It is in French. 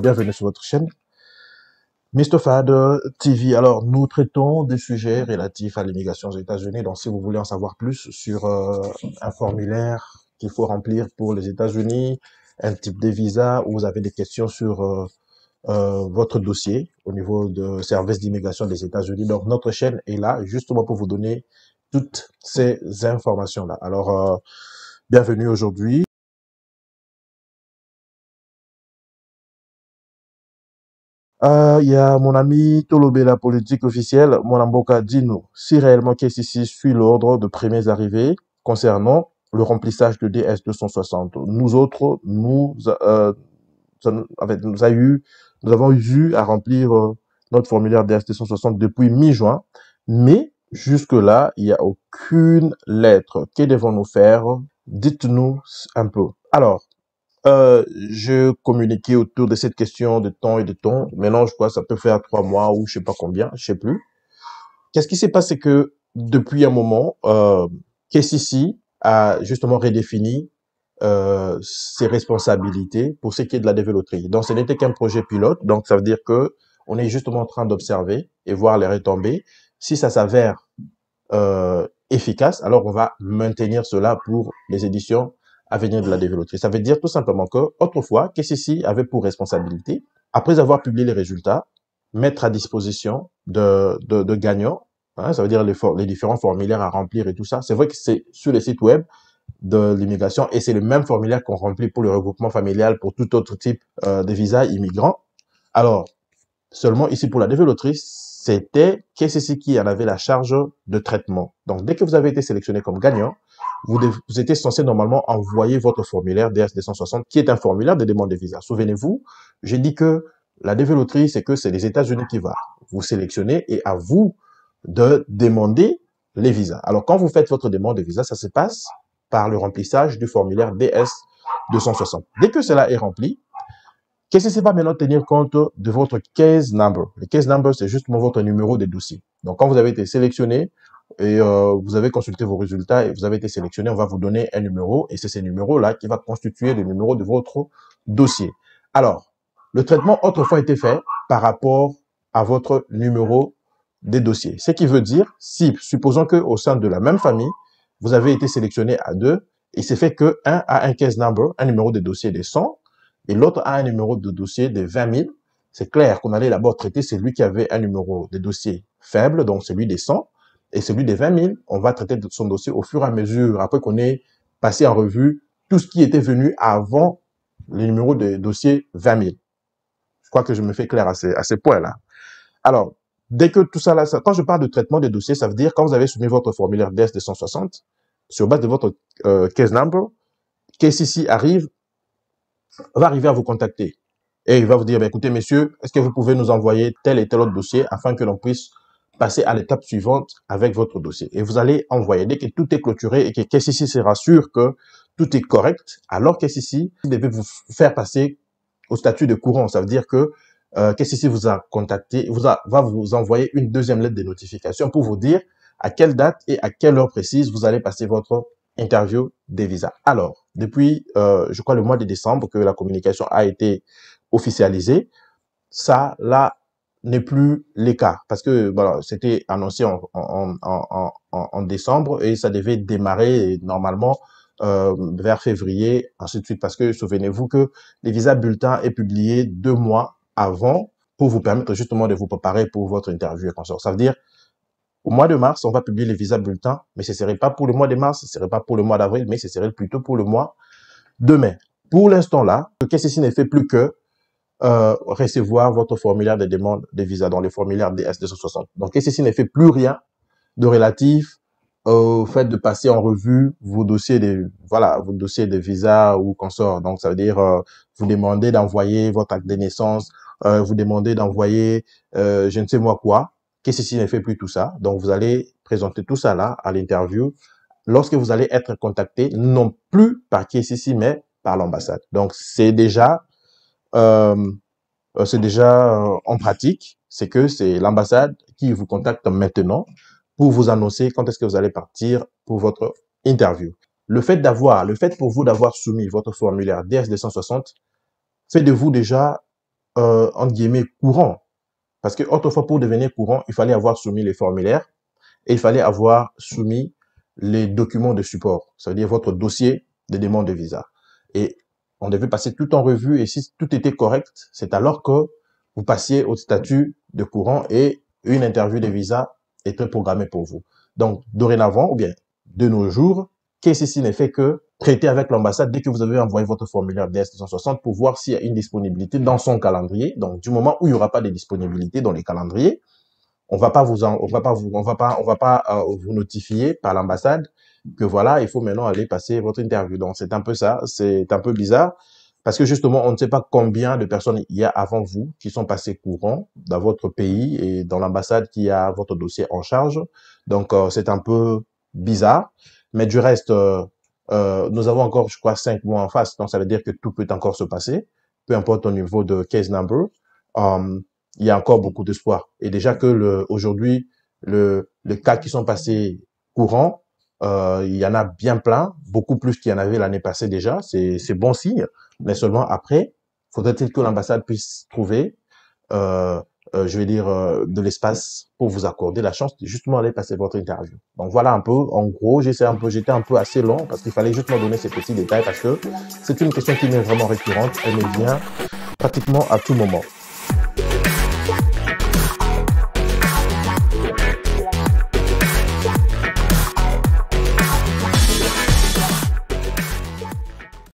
Bienvenue sur votre chaîne Mr. Fad TV. Alors, nous traitons des sujets relatifs à l'immigration aux États-Unis. Donc, si vous voulez en savoir plus sur un formulaire qu'il faut remplir pour les États-Unis, un type de visa, ou vous avez des questions sur votre dossier au niveau de service d'immigration des États-Unis, donc notre chaîne est là justement pour vous donner toutes ces informations-là. Alors, bienvenue aujourd'hui. Il y a mon ami Tolobé, la politique officielle, Monamboka Dino. Si réellement KCC suit l'ordre de premiers arrivés concernant le remplissage de DS 260, nous autres, nous avons eu à remplir notre formulaire DS 260 depuis mi-juin, mais jusque-là, il n'y a aucune lettre. Que devons-nous faire? Dites-nous un peu. Alors, je communiquais autour de cette question de temps et de temps. Maintenant, je crois que ça peut faire 3 mois ou je sais pas combien, je sais plus. Qu'est-ce qui s'est passé? Que depuis un moment, KCC a justement redéfini ses responsabilités pour ce qui est de la développerie. Donc, ce n'était qu'un projet pilote. Donc, ça veut dire que on est justement en train d'observer et voir les retombées. Si ça s'avère efficace, alors on va maintenir cela pour les éditions à venir de la développerie. Ça veut dire tout simplement que autrefois, KCC avait pour responsabilité, après avoir publié les résultats, mettre à disposition de gagnants. Hein, ça veut dire les différents formulaires à remplir et tout ça. C'est vrai que c'est sur les sites web de l'immigration et c'est le même formulaire qu'on remplit pour le regroupement familial, pour tout autre type de visa immigrant. Alors, seulement ici pour la développeuse, c'était KCC qui en avait la charge de traitement. Donc, dès que vous avez été sélectionné comme gagnant, vous étiez censé normalement envoyer votre formulaire DS-260, qui est un formulaire de demande de visa. Souvenez-vous, j'ai dit que la développeuse, c'est que c'est les États-Unis qui va vous sélectionner et à vous de demander les visas. Alors, quand vous faites votre demande de visa, ça se passe par le remplissage du formulaire DS-260. Dès que cela est rempli, KCC va maintenant tenir compte de votre case number. Le case number, c'est justement votre numéro de dossier. Donc, quand vous avez été sélectionné et vous avez consulté vos résultats et vous avez été sélectionné, on va vous donner un numéro et c'est ce numéro-là qui va constituer le numéro de votre dossier. Alors, le traitement autrefois était fait par rapport à votre numéro des dossiers. Ce qui veut dire, si, supposons que au sein de la même famille, vous avez été sélectionné à deux et c'est fait que un a un case number, un numéro de dossier de 100, et l'autre a un numéro de dossier de 20 000, c'est clair qu'on allait d'abord traiter celui qui avait un numéro de dossier faible, donc celui des 100, et celui des 20 000, on va traiter de son dossier au fur et à mesure, après qu'on ait passé en revue tout ce qui était venu avant le numéro de dossier 20 000. Je crois que je me fais clair à ces points-là. Alors, dès que tout ça, là, quand je parle de traitement des dossiers, ça veut dire quand vous avez soumis votre formulaire DS 260, sur base de votre case number, KCC va arriver à vous contacter. Et il va vous dire, bah, écoutez, messieurs, est-ce que vous pouvez nous envoyer tel et tel autre dossier afin que l'on puisse passer à l'étape suivante avec votre dossier. Et vous allez envoyer. Dès que tout est clôturé et que KCC se rassure que tout est correct, alors KCC devait vous faire passer au statut de courant. Ça veut dire que KCC vous a contacté, va vous envoyer une deuxième lettre de notification pour vous dire à quelle date et à quelle heure précise vous allez passer votre interview des visas. Alors, depuis, je crois, le mois de décembre que la communication a été officialisée, ça, là, n'est plus le cas parce que voilà, c'était annoncé en décembre et ça devait démarrer normalement vers février, ainsi de suite, parce que souvenez-vous que les visas bulletins est publié 2 mois avant pour vous permettre justement de vous préparer pour votre interview et consort. Ça veut dire au mois de mars, on va publier les visas bulletins, mais ce ne serait pas pour le mois de mars, ce ne serait pas pour le mois d'avril, mais ce serait plutôt pour le mois de mai. Pour l'instant là, le KCC ne fait plus que recevoir votre formulaire de demande de visa dans le formulaire DS-260. Donc, KCC ne fait plus rien de relatif au fait de passer en revue vos dossiers vos dossiers de visa ou consort. Donc, ça veut dire, vous demandez d'envoyer votre acte de naissance, vous demandez d'envoyer, je ne sais moi quoi. KCC ne fait plus tout ça. Donc, vous allez présenter tout ça là à l'interview lorsque vous allez être contacté, non plus par KCC, mais par l'ambassade. Donc, c'est déjà en pratique, c'est que c'est l'ambassade qui vous contacte maintenant pour vous annoncer quand est-ce que vous allez partir pour votre interview. Le fait pour vous d'avoir soumis votre formulaire DS-260 fait de vous déjà, entre guillemets, courant. Parce que autrefois, pour devenir courant, il fallait avoir soumis les formulaires et il fallait avoir soumis les documents de support, c'est-à-dire votre dossier de demande de visa. Et on devait passer tout en revue et si tout était correct, c'est alors que vous passiez au statut de courant et une interview de visa était programmée pour vous. Donc, dorénavant, ou bien de nos jours, KCC n'est fait que traiter avec l'ambassade dès que vous avez envoyé votre formulaire DS-260 pour voir s'il y a une disponibilité dans son calendrier. Donc, du moment où il n'y aura pas de disponibilité dans les calendriers, on va pas vous notifier par l'ambassade que voilà, il faut maintenant aller passer votre interview. Donc, c'est un peu ça, c'est un peu bizarre parce que justement, on ne sait pas combien de personnes il y a avant vous qui sont passées courant dans votre pays et dans l'ambassade qui a votre dossier en charge. Donc, c'est un peu bizarre. Mais du reste, nous avons encore, je crois, 5 mois en face. Donc, ça veut dire que tout peut encore se passer, peu importe au niveau de case number. Il y a encore beaucoup d'espoir. Et déjà que aujourd'hui, les cas qui sont passés courants, il y en a bien plein, beaucoup plus qu'il y en avait l'année passée déjà. C'est bon signe. Mais seulement après, faudrait-il que l'ambassade puisse trouver, je vais dire, de l'espace pour vous accorder la chance de justement aller passer votre interview. Donc voilà un peu, en gros, j'étais un peu assez long parce qu'il fallait justement donner ces petits détails parce que c'est une question qui m'est vraiment récurrente. Elle me vient pratiquement à tout moment.